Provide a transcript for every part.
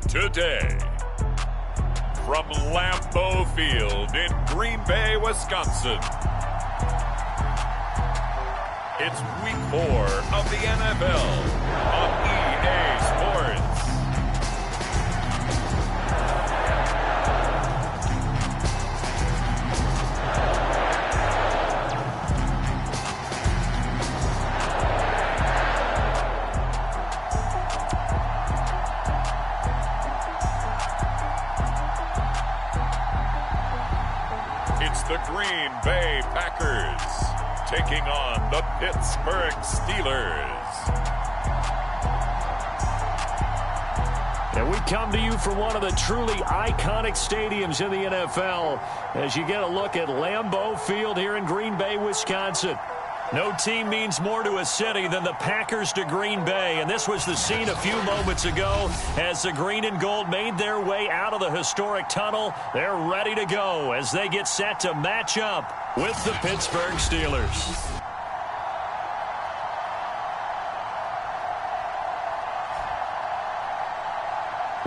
Today, from Lambeau Field in Green Bay, Wisconsin, it's Week 4 of the NFL on EA Sports. It's the Green Bay Packers taking on the Pittsburgh Steelers. And we come to you from one of the truly iconic stadiums in the NFL as you get a look at Lambeau Field here in Green Bay, Wisconsin. No team means more to a city than the Packers to Green Bay, and this was the scene a few moments ago as the green and gold made their way out of the historic tunnel. They're ready to go as they get set to match up with the Pittsburgh Steelers.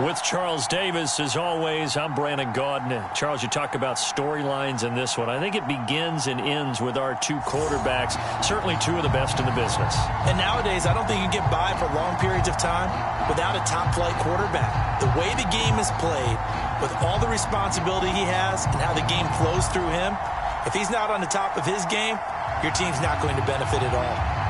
With Charles Davis, as always, I'm Brandon Gaudin. Charles, you talk about storylines in this one. I think it begins and ends with our two quarterbacks, certainly two of the best in the business. And nowadays, I don't think you can get by for long periods of time without a top-flight quarterback. The way the game is played, with all the responsibility he has and how the game flows through him, if he's not on the top of his game, your team's not going to benefit at all.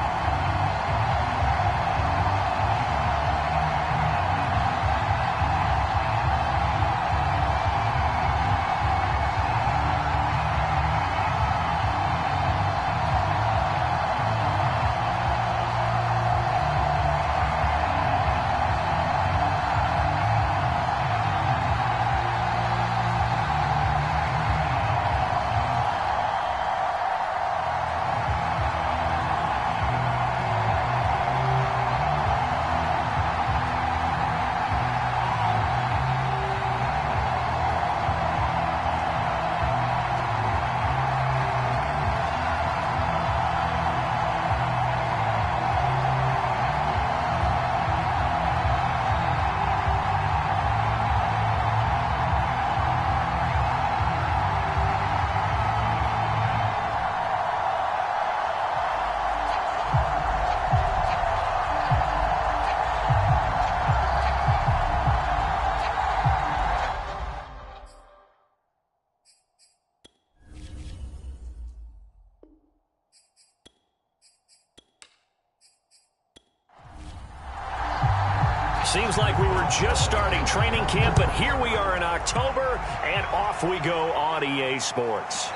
Seems like we were just starting training camp, but here we are in October, and off we go on EA Sports.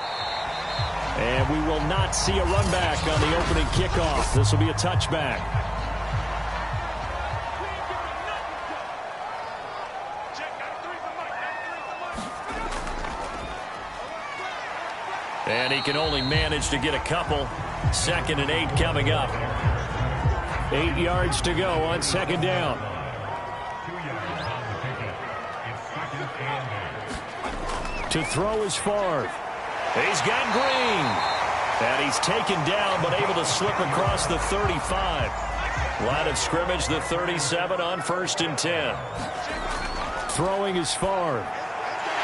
And we will not see a run back on the opening kickoff. This will be a touchback. And he can only manage to get a couple. 2nd and 8 coming up. 8 yards to go on 2nd down. To throw is Favre. He's got Green. And he's taken down, but able to slip across the 35. Line of scrimmage, the 37 on 1st and 10. Throwing is Favre.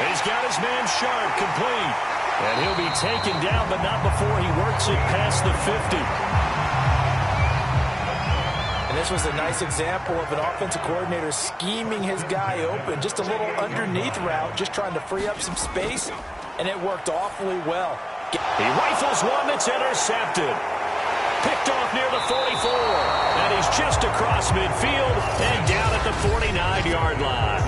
He's got his man Sharp, complete. And he'll be taken down, but not before he works it past the 50. And this was a nice example of an offensive coordinator scheming his guy open. Just a little underneath route, just trying to free up some space, and it worked awfully well. He rifles one that's intercepted. Picked off near the 44. And he's just across midfield and down at the 49-yard line.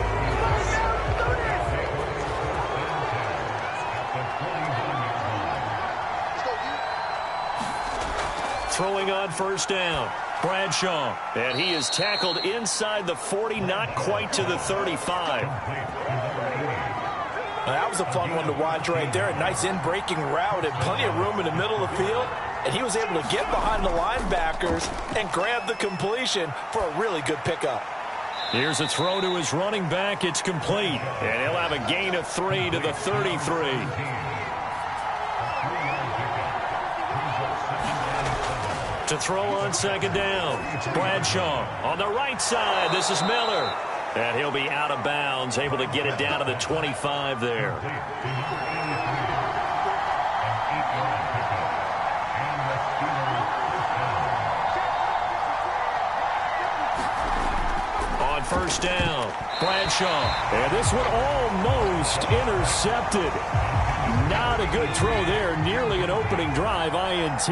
Throwing on 1st down. Bradshaw, and he is tackled inside the 40, not quite to the 35. That was a fun one to watch right there. A nice in-breaking route and plenty of room in the middle of the field. And he was able to get behind the linebackers and grab the completion for a really good pickup. Here's a throw to his running back. It's complete. And he'll have a gain of 3 to the 33. To throw on 2nd down. Bradshaw on the right side. This is Miller. And he'll be out of bounds, able to get it down to the 25 there. On first down, Bradshaw. And this one almost intercepted. Not a good throw there. Nearly an opening drive, INT.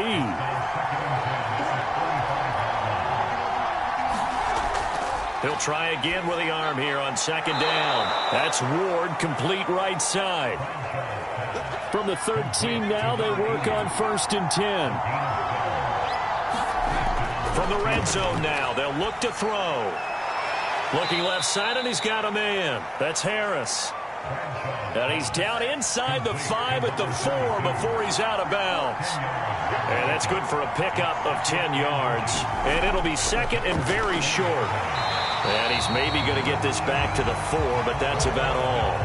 He'll try again with the arm here on second down. That's Ward, complete right side. From the 13 now, they work on first and 10. From the red zone now, they'll look to throw. Looking left side, and he's got a man. That's Harris. And he's down inside the 5 at the 4 before he's out of bounds. And that's good for a pickup of 10 yards. And it'll be second and very short. And he's maybe going to get this back to the 4, but that's about all.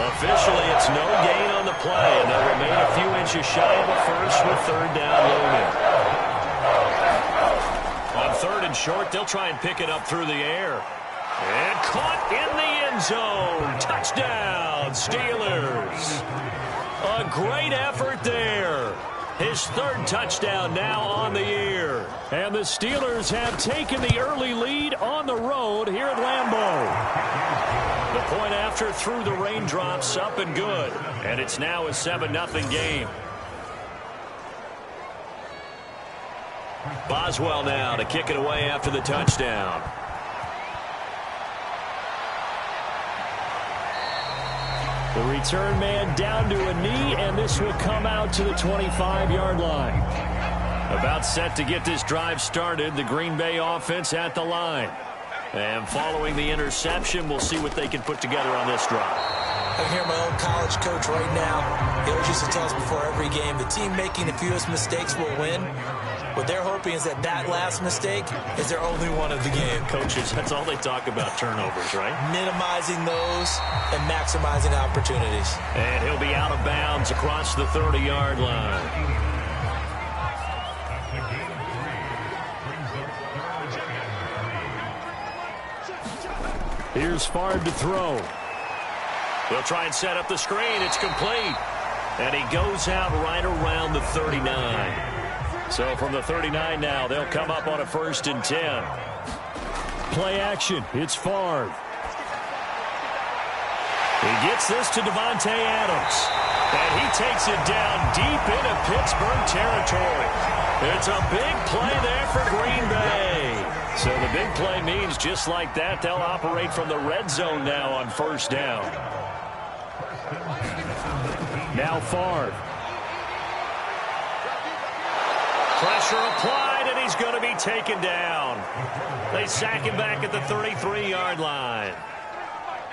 Officially, it's no gain on the play, and they'll remain a few inches shy of a first with third down looming. On third and short, they'll try and pick it up through the air. And caught in the end zone. Touchdown, Steelers. A great effort there. His third touchdown now on the year. And the Steelers have taken the early lead on the road here at Lambeau. The point after through the raindrops, up and good. And it's now a 7-0 game. Boswell now to kick it away after the touchdown. The return man down to a knee, and this will come out to the 25-yard line. About set to get this drive started, the Green Bay offense at the line. And following the interception, we'll see what they can put together on this drive. I hear my old college coach right now. He always used to tell us before every game, the team making the fewest mistakes will win. What they're hoping is that last mistake is their only one of the game. Coaches, that's all they talk about, turnovers, right? Minimizing those and maximizing opportunities. And he'll be out of bounds across the 30-yard line. Here's Favre to throw. He'll try and set up the screen. It's complete. And he goes out right around the 39. So from the 39 now, they'll come up on a first and 10. Play action. It's Favre. He gets this to Devontae Adams. And he takes it down deep into Pittsburgh territory. It's a big play there for Green Bay. So the big play means just like that, they'll operate from the red zone now on first down. Now Favre. Pressure applied, and he's going to be taken down. They sack him back at the 33-yard line.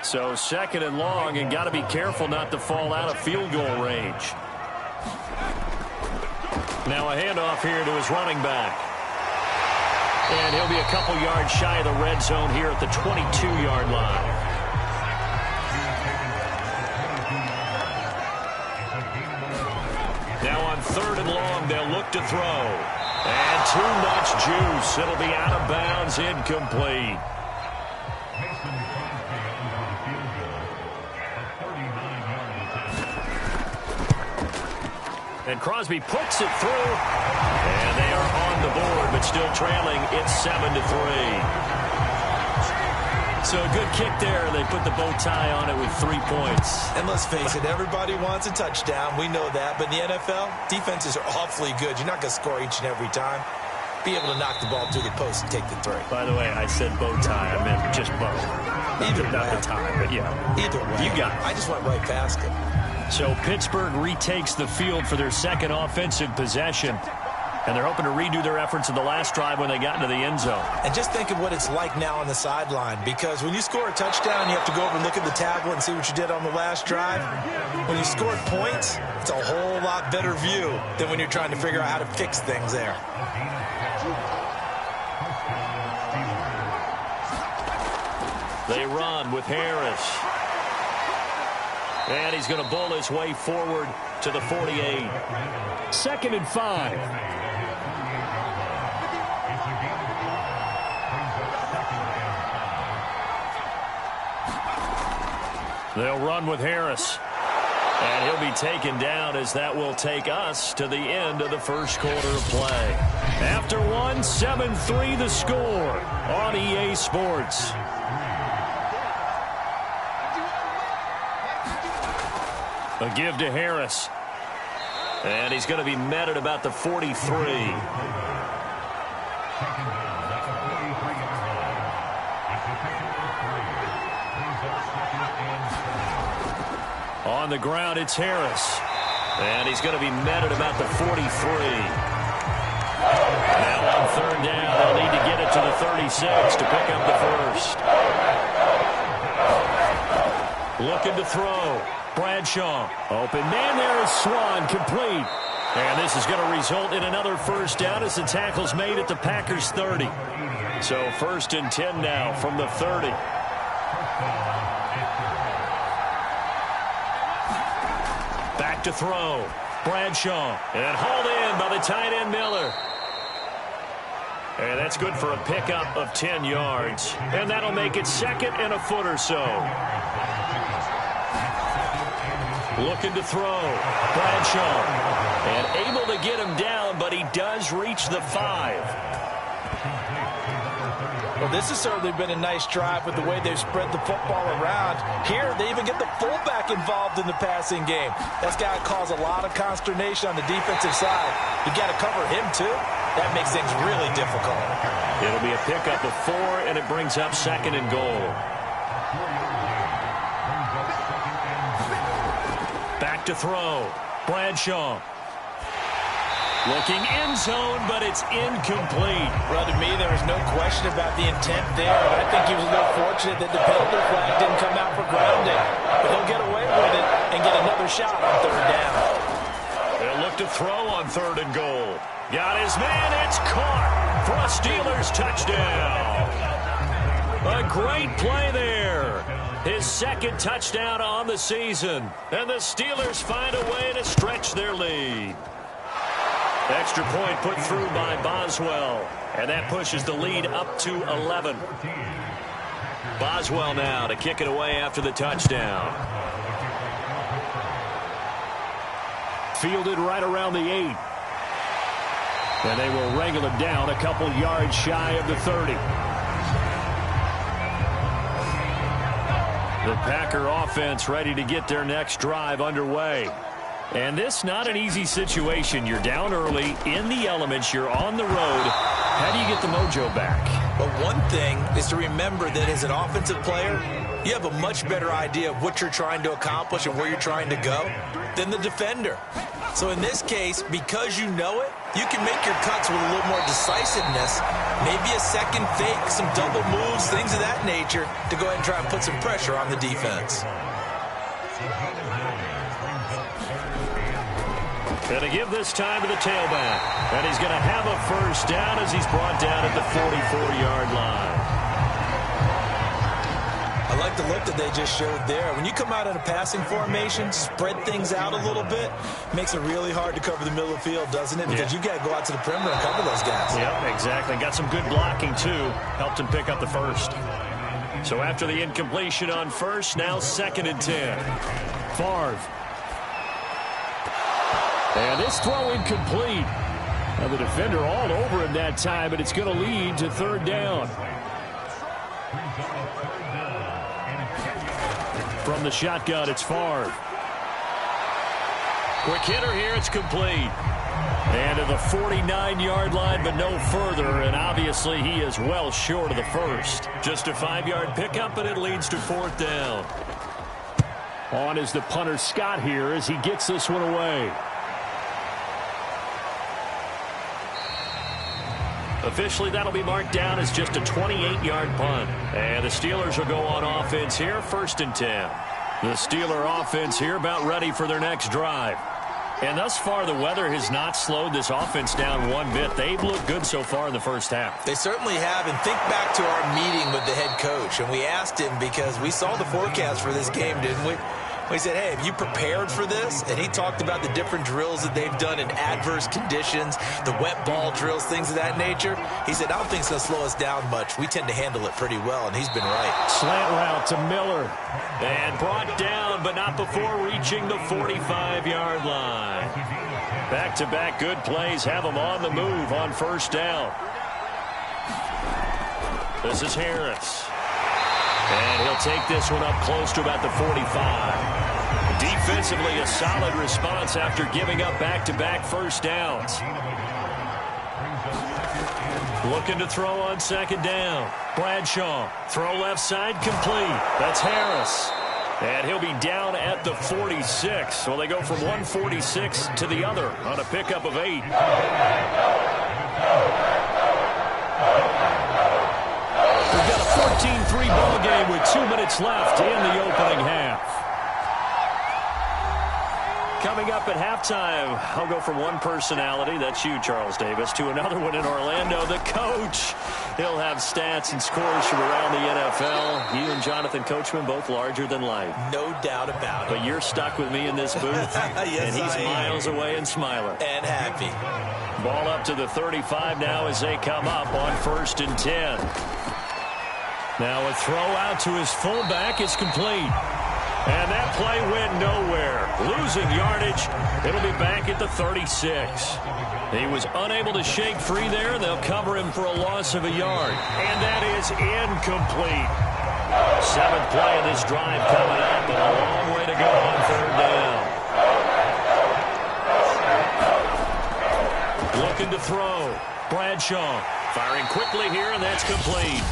So second and long, and got to be careful not to fall out of field goal range. Now a handoff here to his running back. And he'll be a couple yards shy of the red zone here at the 22-yard line. Now on third and long, they'll look to throw. And too much juice. It'll be out of bounds, incomplete. And Crosby puts it through. And they are on the board, but still trailing. It's 7-3. So a good kick there. They put the bow tie on it with 3 points. And let's face it, everybody wants a touchdown. We know that. But in the NFL, defenses are awfully good. You're not going to score each and every time. Be able to knock the ball through the post and take the 3. By the way, I said bow tie. I meant just bow. Either not way. the tie, but yeah. Either way. You got it. I just went right past it. So Pittsburgh retakes the field for their second offensive possession. And they're hoping to redo their efforts in the last drive when they got into the end zone. And just think of what it's like now on the sideline. Because when you score a touchdown, you have to go over and look at the tablet and see what you did on the last drive. When you scored points, it's a whole lot better view than when you're trying to figure out how to fix things there. They run with Harris. And he's going to bowl his way forward to the 48. Second and 5. They'll run with Harris. And he'll be taken down as that will take us to the end of the first quarter of play. After one, 7-3 the score on EA Sports. A give to Harris. And he's going to be met at about the 43. On the ground, it's Harris. And he's going to be met at about the 43. Now on third down, they'll need to get it to the 36 to pick up the first. Looking to throw. Bradshaw. Open man there is Swan, complete. And this is going to result in another first down as the tackle's made at the Packers' 30. So first and 10 now from the 30. Back to throw. Bradshaw. And hauled in by the tight end Miller. And that's good for a pickup of 10 yards. And that'll make it second and a foot or so. Looking to throw. Bradshaw. And able to get him down, but he does reach the 5. Well, this has certainly been a nice drive with the way they've spread the football around. Here, they even get the fullback involved in the passing game. That's got to cause a lot of consternation on the defensive side. You got to cover him, too. That makes things really difficult. It'll be a pickup of 4, and it brings up second and goal. Back to throw. Bradshaw. Looking end zone, but it's incomplete. Well, to me, there was no question about the intent there. And I think he was a little fortunate that the penalty flag didn't come out for grounding. But he'll get away with it and get another shot on third down. They'll look to throw on third and goal. Got his man. It's caught for a Steelers touchdown. A great play there. His second touchdown on the season. And the Steelers find a way to stretch their lead. Extra point put through by Boswell. And that pushes the lead up to 11. Boswell now to kick it away after the touchdown. Fielded right around the 8. And they will wrangle it down a couple yards shy of the 30. The Packer offense ready to get their next drive underway. And this not an easy situation. You're down early, in the elements, you're on the road. How do you get the mojo back? Well, one thing is to remember that as an offensive player, you have a much better idea of what you're trying to accomplish and where you're trying to go than the defender. So in this case, because you know it, you can make your cuts with a little more decisiveness, maybe a second fake, some double moves, things of that nature, to go ahead and try and put some pressure on the defense. Going to give this time to the tailback. And he's going to have a first down as he's brought down at the 44-yard line. I like the look that they just showed there. When you come out in a passing formation, spread things out a little bit, makes it really hard to cover the middle of the field, doesn't it? Because you got to go out to the perimeter and cover those guys. Yep, exactly. Got some good blocking, too. Helped him pick up the first. So after the incompletion on first, now second and 10. Favre. And this throw incomplete. Now the defender all over him that time, but it's going to lead to third down. From the shotgun, it's Favre. Quick hitter here, it's complete. And to the 49-yard line, but no further, and obviously he is well short of the first. Just a 5-yard pickup, and it leads to fourth down. On is the punter Scott here as he gets this one away. Officially, that'll be marked down as just a 28-yard punt. And the Steelers will go on offense here, first and 10. The Steeler offense here about ready for their next drive. And thus far, the weather has not slowed this offense down one bit. They've looked good so far in the first half. They certainly have. And think back to our meeting with the head coach. And we asked him because we saw the forecast for this game, didn't we? He said, hey, have you prepared for this? And he talked about the different drills that they've done in adverse conditions, the wet ball drills, things of that nature. He said, I don't think it's going to slow us down much. We tend to handle it pretty well, and he's been right. Slant route to Miller. And brought down, but not before reaching the 45-yard line. Back-to-back good plays have him on the move on first down. This is Harris. And he'll take this one up close to about the 45. Defensively, a solid response after giving up back-to-back first downs. Looking to throw on second down. Bradshaw. Throw left side complete. That's Harris. And he'll be down at the 46. Well, they go from 146 to the other on a pickup of 8. We've got a 14-3 ball game with 2 minutes left in the opening half. Coming up at halftime, I'll go from one personality, that's you, Charles Davis, to another one in Orlando, the coach. He'll have stats and scores from around the NFL. You and Jonathan Coachman, both larger than life. No doubt about it. But you're stuck with me in this booth, yes, and he's miles away and smiling. And happy. Ball up to the 35 now as they come up on 1st and 10. Now a throw out to his fullback is complete. And that play went nowhere. Losing yardage. It'll be back at the 36. He was unable to shake free there. They'll cover him for a loss of a yard. And that is incomplete. 7th play of this drive coming up, and a long way to go on 3rd down. Looking to throw. Bradshaw firing quickly here, and that's complete.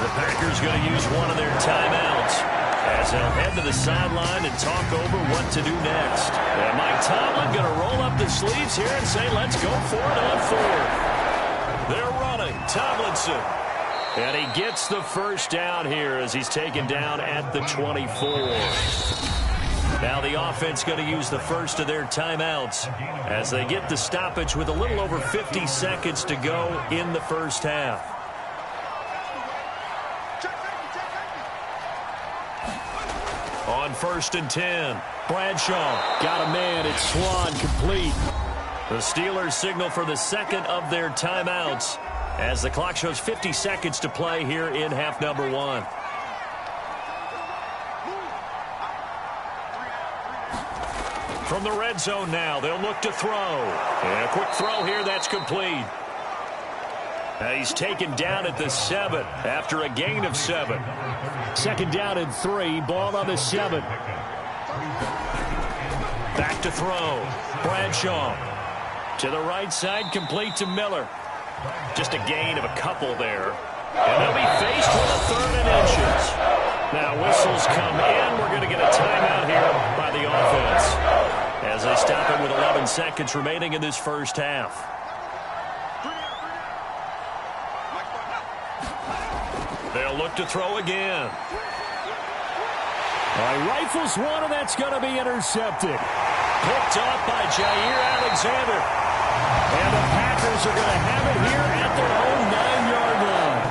The Packers going to use one of their timeouts as they'll head to the sideline and talk over what to do next. And Mike Tomlin going to roll up the sleeves here and say, let's go for it on 4th. They're running. Tomlinson. And he gets the first down here as he's taken down at the 24. Now the offense going to use the first of their timeouts as they get the stoppage with a little over 50 seconds to go in the first half. On 1st and 10, Bradshaw got a man. It's Swan complete. The Steelers signal for the second of their timeouts as the clock shows 50 seconds to play here in half number 1. From the red zone now, they'll look to throw. And a quick throw here, that's complete. Now he's taken down at the 7 after a gain of 7. 2nd down and 3, ball on the 7. Back to throw. Bradshaw to the right side, complete to Miller. Just a gain of a couple there. And they'll be faced with a 3rd and inches. Now whistles come in. We're going to get a timeout here by the offense as they stop it with 11 seconds remaining in this first half. They'll look to throw again. Rifles one, and that's going to be intercepted. Picked off by Jair Alexander. And the Packers are going to have it here at their own 9-yard line.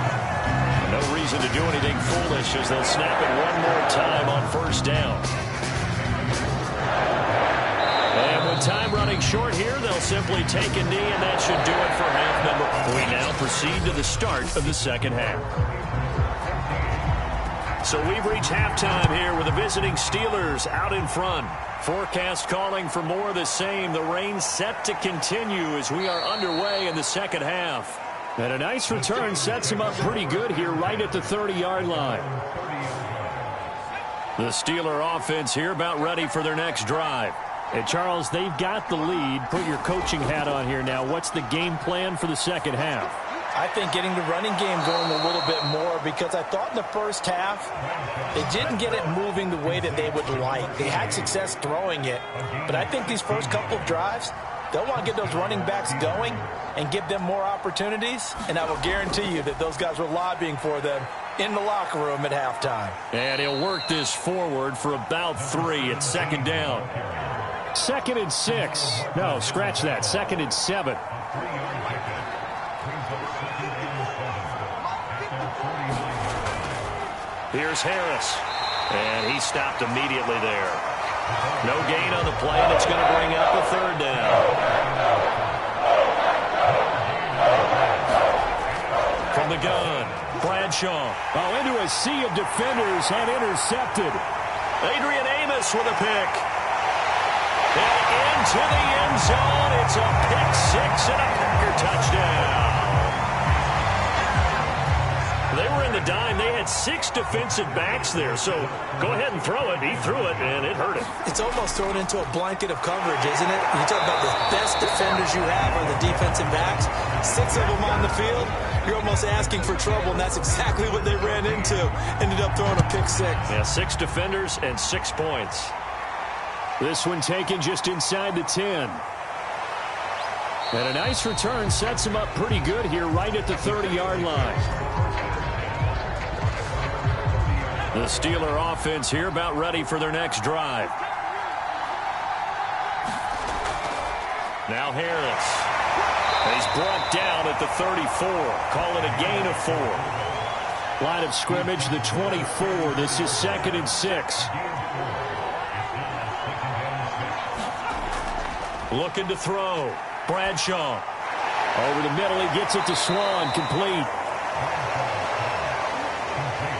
No reason to do anything foolish as they'll snap it one more time on 1st down. And with time running short here, they'll simply take a knee, and that should do it for half number. We now proceed to the start of the second half. So we've reached halftime here with the visiting Steelers out in front. Forecast calling for more of the same. The rain set to continue as we are underway in the second half. And a nice return sets him up pretty good here right at the 30-yard line. The Steeler offense here about ready for their next drive. And Charles, they've got the lead. Put your coaching hat on here now. What's the game plan for the second half? I think getting the running game going a little bit more because I thought in the first half they didn't get it moving the way that they would like. They had success throwing it, but I think these first couple of drives, they'll want to get those running backs going and give them more opportunities, and I will guarantee you that those guys were lobbying for them in the locker room at halftime. And he'll work this forward for about 3 at 2nd down. 2nd and 6. No, scratch that. 2nd and 7. Here's Harris. And he stopped immediately there. No gain on the play, and it's going to bring up a third down. From the gun, Bradshaw. Oh, into a sea of defenders and intercepted. Adrian Amos with a pick. And into the end zone. It's a pick six and a Packer touchdown. They were in the dime. They had 6 defensive backs there. So go ahead and throw it. He threw it, and it hurt him. It's almost thrown into a blanket of coverage, isn't it? You talk about the best defenders you have are the defensive backs. 6 of them on the field. You're almost asking for trouble, and that's exactly what they ran into. Ended up throwing a pick six. Yeah, 6 defenders and 6 points. This one taken just inside the 10. And a nice return sets him up pretty good here right at the 30-yard line. The Steeler offense here about ready for their next drive. Now Harris. He's brought down at the 34. Call it a gain of 4. Line of scrimmage, the 24. This is 2nd and 6. Looking to throw. Bradshaw. Over the middle, he gets it to Swan. Complete.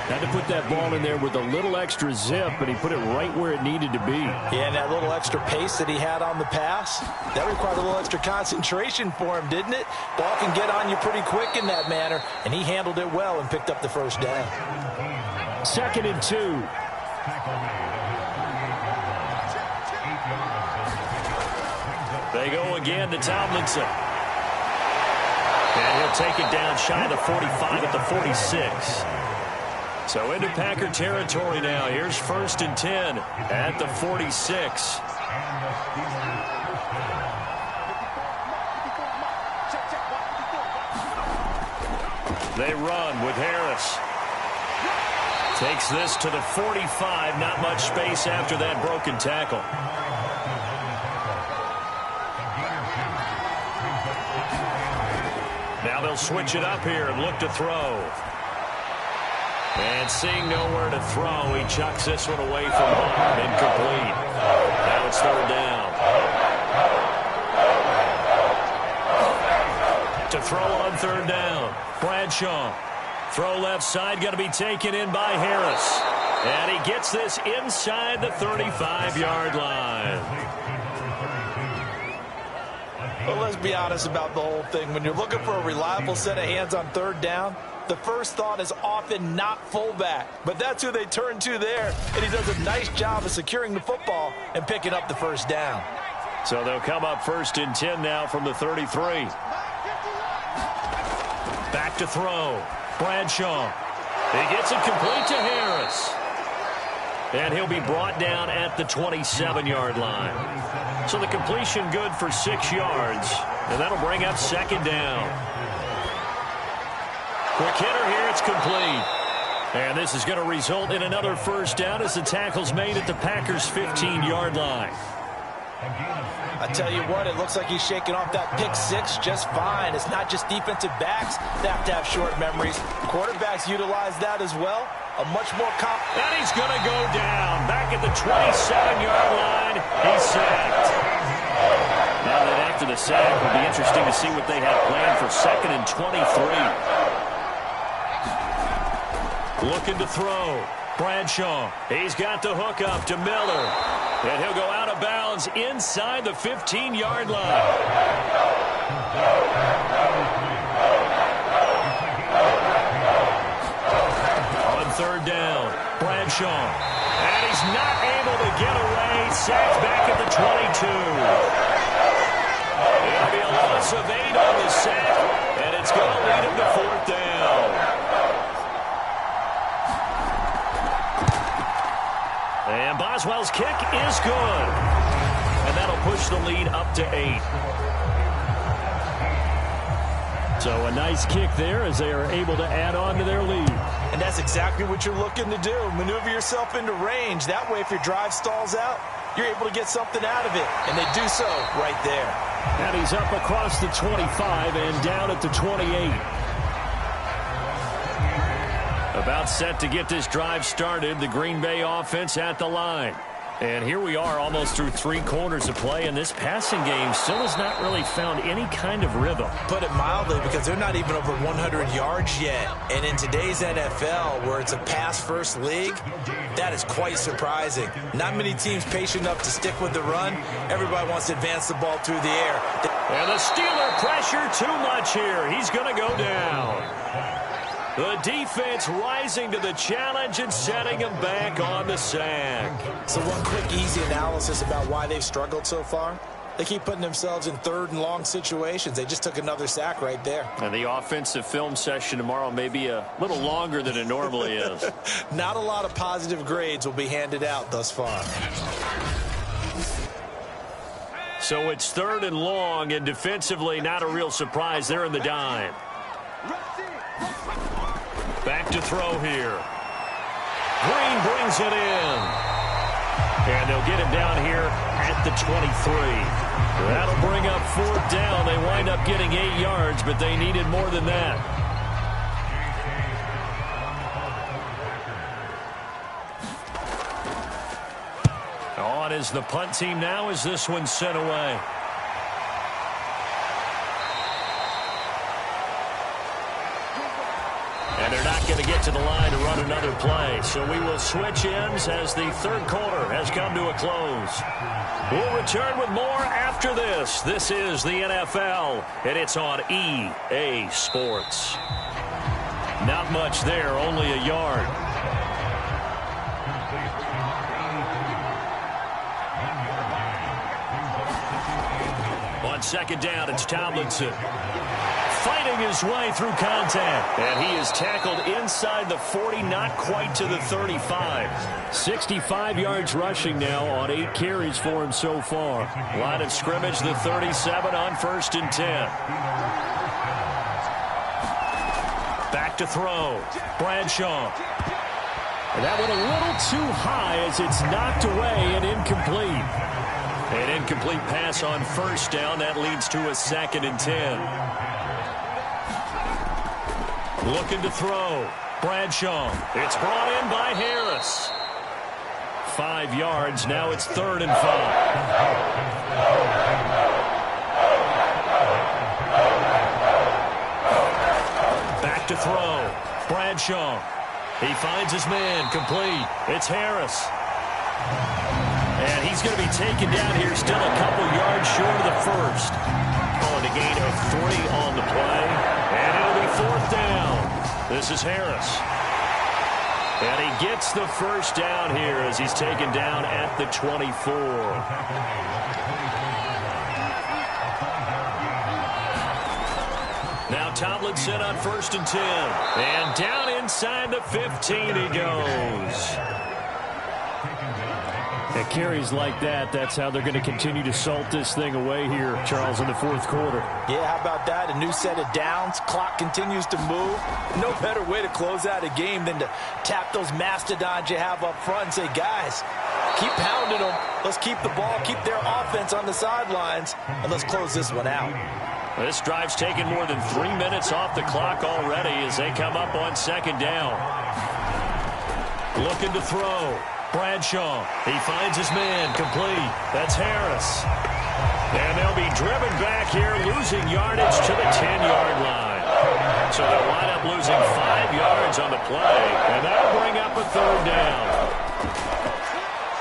Had to put that ball in there with a little extra zip, but he put it right where it needed to be. Yeah, and that little extra pace that he had on the pass, that required a little extra concentration for him, didn't it? Ball can get on you pretty quick in that manner, and he handled it well and picked up the first down. 2nd and 2. They go again to Tomlinson. And he'll take it down shy of the 45 at the 46. So into Packer territory now. Here's 1st and 10 at the 46. They run with Harris. Takes this to the 45. Not much space after that broken tackle. Now they'll switch it up here and look to throw. And seeing nowhere to throw, he chucks this one away from home. Incomplete. Now it's 3rd down. To throw on 3rd down. Bradshaw. Throw left side, going to be taken in by Harris. And he gets this inside the 35-yard line. Well, let's be honest about the whole thing. When you're looking for a reliable set of hands on 3rd down, the first thought is often not fullback. But that's who they turn to there, and he does a nice job of securing the football and picking up the first down. So they'll come up 1st and 10 now from the 33. Back to throw. Bradshaw. He gets it complete to Harris. And he'll be brought down at the 27-yard line. So the completion good for 6 yards. And that'll bring up 2nd down. Quick hitter here, it's complete. And this is going to result in another first down as the tackle's made at the Packers' 15-yard line. I tell you what, it looks like he's shaking off that pick six just fine. It's not just defensive backs that have to have short memories. Quarterbacks utilize that as well. A much more And he's going to go down. Back at the 27-yard line, he's sacked. Now that after the sack, it'll be interesting to see what they have planned for 2nd and 23. Looking to throw. Bradshaw. He's got the hook up to Miller. And he'll go out of bounds inside the 15-yard line. On 3rd down, Bradshaw. And he's not able to get away. Sacked back at the 22. It'll be a loss of 8 on the sack. And it's going to lead him to 4th down. And Boswell's kick is good. And that'll push the lead up to 8. So a nice kick there as they are able to add on to their lead. And that's exactly what you're looking to do. Maneuver yourself into range. That way, if your drive stalls out, you're able to get something out of it. And they do so right there. And he's up across the 25 and down at the 28. About set to get this drive started, the Green Bay offense at the line. And here we are almost through 3 quarters of play, and this passing game still has not really found any kind of rhythm. Put it mildly, because they're not even over 100 yards yet. And in today's NFL, where it's a pass-first league, that is quite surprising. Not many teams patient enough to stick with the run. Everybody wants to advance the ball through the air. And the Steeler pressure too much here. He's going to go down. The defense rising to the challenge and setting him back on the sack. So one quick, easy analysis about why they've struggled so far. They keep putting themselves in 3rd and long situations. They just took another sack right there. And the offensive film session tomorrow may be a little longer than it normally is. Not a lot of positive grades will be handed out thus far. So it's 3rd and long, and defensively not a real surprise. They're in the dime. Back to throw here. Green brings it in. And they'll get him down here at the 23. That'll bring up 4th down. They wind up getting 8 yards, but they needed more than that. On is the punt team now as this one's sent away. And they're not going to get to the line to run another play. So we will switch ends as the 3rd quarter has come to a close. We'll return with more after this. This is the NFL, and it's on EA Sports. Not much there, only a yard. On 2nd down, it's Tomlinson. Fighting his way through contact. And he is tackled inside the 40, not quite to the 35. 65 yards rushing now on 8 carries for him so far. Line of scrimmage, the 37 on 1st and 10. Back to throw. Bradshaw. And that went a little too high as it's knocked away and incomplete. An incomplete pass on 1st down. That leads to a 2nd and 10. Looking to throw. Bradshaw. It's brought in by Harris. 5 yards. Now it's 3rd and 5. Back to throw. Bradshaw. He finds his man. Complete. It's Harris. And he's going to be taken down here, still a couple yards short of the 1st. Calling a gain of 3 on the play. And it'll be 4th down. This is Harris. And he gets the 1st down here as he's taken down at the 24. Now Tomlinson on 1st and 10. And down inside the 15 he goes. At carries like that, that's how they're going to continue to salt this thing away here, Charles, in the 4th quarter. Yeah, how about that? A new set of downs. Clock continues to move. No better way to close out a game than to tap those mastodons you have up front and say, guys, keep pounding them. Let's keep the ball, keep their offense on the sidelines, and let's close this one out. This drive's taken more than 3 minutes off the clock already as they come up on 2nd down. Looking to throw. Bradshaw. He finds his man. Complete. That's Harris. And they'll be driven back here, losing yardage to the 10-yard line. So they'll wind up losing 5 yards on the play, and that'll bring up a 3rd down.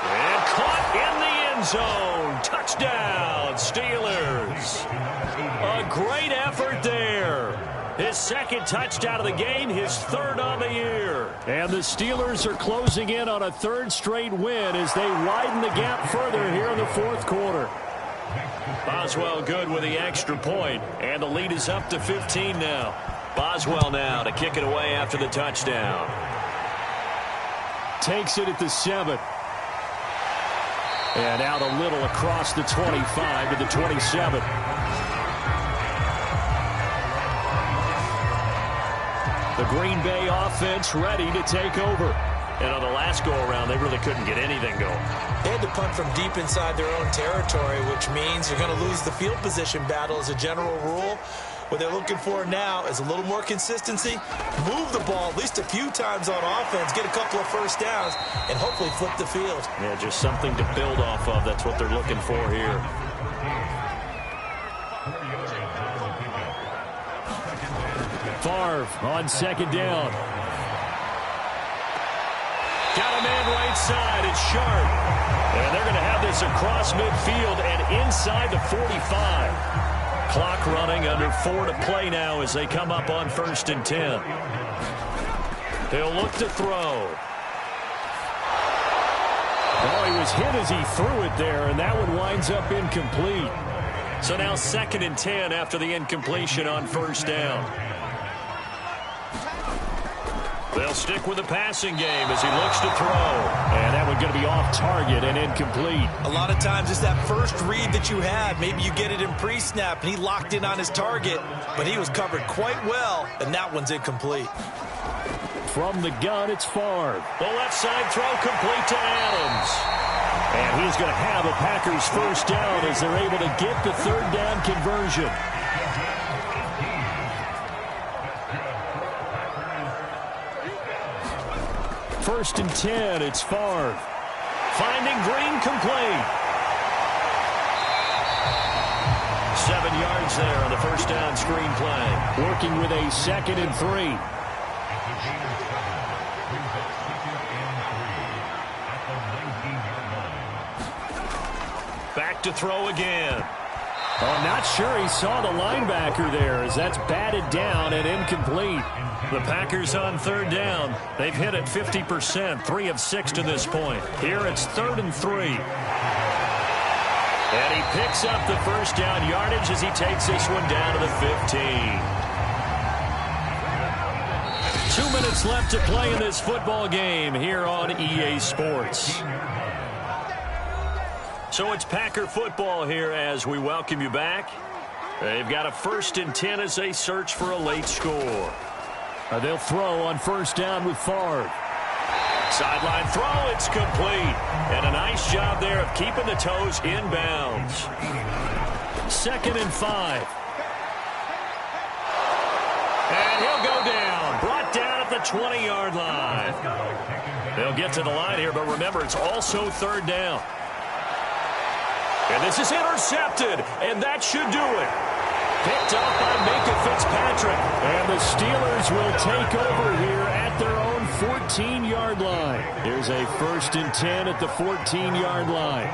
And caught in the end zone. Touchdown, Steelers. A great effort there. His 2nd touchdown of the game, his 3rd on the year. And the Steelers are closing in on a 3rd straight win as they widen the gap further here in the 4th quarter. Boswell good with the extra point, and the lead is up to 15 now. Boswell now to kick it away after the touchdown. Takes it at the 7. And out a little across the 25 to the 27. The Green Bay offense ready to take over. And on the last go-around, they really couldn't get anything going. They had to punt from deep inside their own territory, which means you're going to lose the field position battle as a general rule. What they're looking for now is a little more consistency, move the ball at least a few times on offense, get a couple of first downs, and hopefully flip the field. Yeah, just something to build off of. That's what they're looking for here. Favre on second down. Got a man right side. It's Sharp. And they're going to have this across midfield and inside the 45. Clock running, under 4 to play now as they come up on 1st and 10. He'll look to throw. Oh, he was hit as he threw it there, and that one winds up incomplete. So now 2nd and 10 after the incompletion on 1st down. They'll stick with the passing game as he looks to throw. And that one going to be off target and incomplete. A lot of times it's that first read that you had. Maybe you get it in pre-snap and he locked in on his target, but he was covered quite well, and that one's incomplete. From the gun, it's Favre. The left side throw complete to Adams. And he's going to have a Packers first down as they're able to get the 3rd down conversion. First and 10, it's Favre. Finding Green complete. 7 yards there on the first down screen play. Working with a 2nd and 3. Back to throw again. Oh, not sure he saw the linebacker there as that's batted down and incomplete. The Packers on 3rd down. They've hit it 50%, 3 of 6 to this point. Here it's 3rd and 3. And he picks up the first down yardage as he takes this one down to the 15. 2 minutes left to play in this football game here on EA Sports. So it's Packer football here as we welcome you back. They've got a 1st and 10 as they search for a late score. They'll throw on 1st down with Favre. Sideline throw, it's complete. And a nice job there of keeping the toes in bounds. 2nd and 5. And he'll go down. Brought down at the 20-yard line. They'll get to the line here, but remember, it's also 3rd down. And this is intercepted, and that should do it. Picked up by Minka Fitzpatrick. And the Steelers will take over here at their own 14-yard line. Here's a 1st and 10 at the 14-yard line.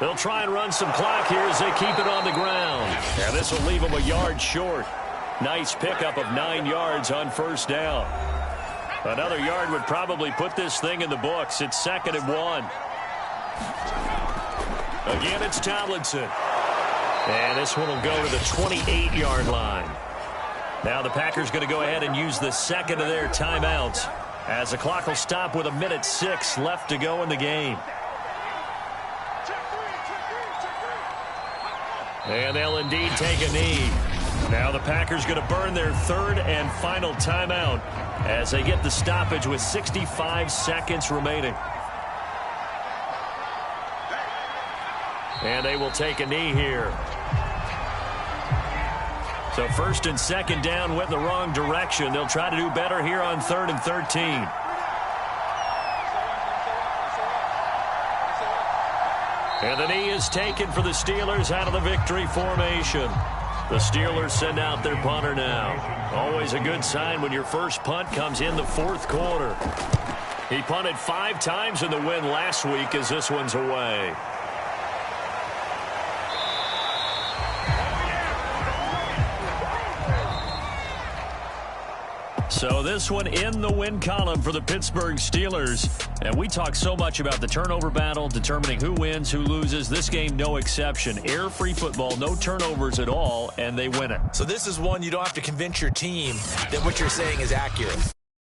They'll try and run some clock here as they keep it on the ground. And this will leave them a yard short. Nice pickup of 9 yards on 1st down. Another yard would probably put this thing in the books. It's 2nd and 1. Again, it's Tomlinson. And this one will go to the 28-yard line. Now the Packers going to go ahead and use the 2nd of their timeouts as the clock will stop with 1:06 left to go in the game. And they'll indeed take a knee. Now the Packers going to burn their 3rd and final timeout as they get the stoppage with 65 seconds remaining. And they will take a knee here. So 1st and 2nd down went in the wrong direction. They'll try to do better here on 3rd and 13. And the knee is taken for the Steelers out of the victory formation. The Steelers send out their punter now. Always a good sign when your first punt comes in the 4th quarter. He punted 5 times in the win last week as this one's away. So this one in the win column for the Pittsburgh Steelers. And we talk so much about the turnover battle, determining who wins, who loses. This game, no exception. Error-free football, no turnovers at all, and they win it. So this is one you don't have to convince your team that what you're saying is accurate.